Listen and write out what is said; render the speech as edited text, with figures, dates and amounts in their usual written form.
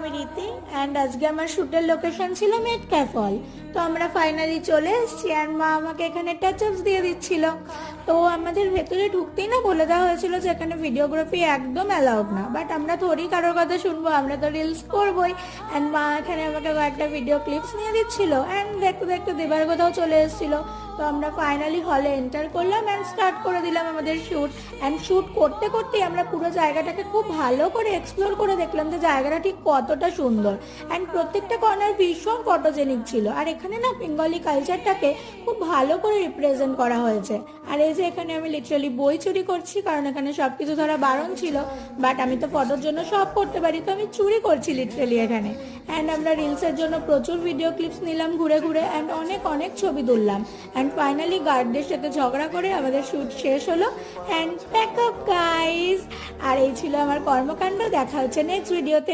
আমি রীতি অ্যান্ড আজকে আমার শ্যুটের লোকেশন ছিল মেটকা ফল। তো আমরা ফাইনালি চলে এসেছি অ্যান্ড মা আমাকে এখানে টাচ আপস দিয়ে দিচ্ছিল। তো আমাদের ভেতরে ঢুকতেই না বলে দেওয়া হয়েছিল যে এখানে ভিডিওগ্রাফি একদম অ্যালাউড না, বাট আমরা থোড়ি কারোর কথা শুনবো, আমরা তো রিলস করবোই। অ্যান্ড মা এখানে আমাকে কয়েকটা ভিডিও ক্লিপস নিয়ে দিচ্ছিল অ্যান্ড দেখতে দেখতে দেবার কোথাও চলে এসেছিলো। তো আমরা ফাইনালি হলে এন্টার করলাম অ্যান্ড স্টার্ট করে দিলাম আমাদের শ্যুট। অ্যান্ড শ্যুট করতে করতেই আমরা পুরো জায়গাটাকে খুব ভালো করে এক্সপ্লোর করে দেখলাম যে জায়গাটা ঠিক কতটা সুন্দর। অ্যান্ড প্রত্যেকটা কর্নার ভীষণ ফটোজেনিক ছিল। আর এখানে না বেঙ্গলি কালচারটাকে খুব ভালো করে রিপ্রেজেন্ট করা হয়েছে। আর এই যে এখানে আমি লিটারালি বই চুরি করছি, কারণ এখানে সব কিছু ধরা বারণ ছিল, বাট আমি তো ফটোর জন্য সব করতে পারি, তো আমি চুরি করছি লিটারালি এখানে। অ্যান্ড আমরা রিলসের জন্য প্রচুর ভিডিও ক্লিপস নিলাম ঘুরে ঘুরে অ্যান্ড অনেক অনেক ছবি তুললাম। অ্যান্ড ফাইনালি গার্ডদের সাথে ঝগড়া করে আমাদের শ্যুট শেষ হলো অ্যান্ড প্যাক আপ গাইস। আর এই ছিল আমার কর্মকাণ্ড। দেখা হচ্ছে নেক্সট ভিডিওতে।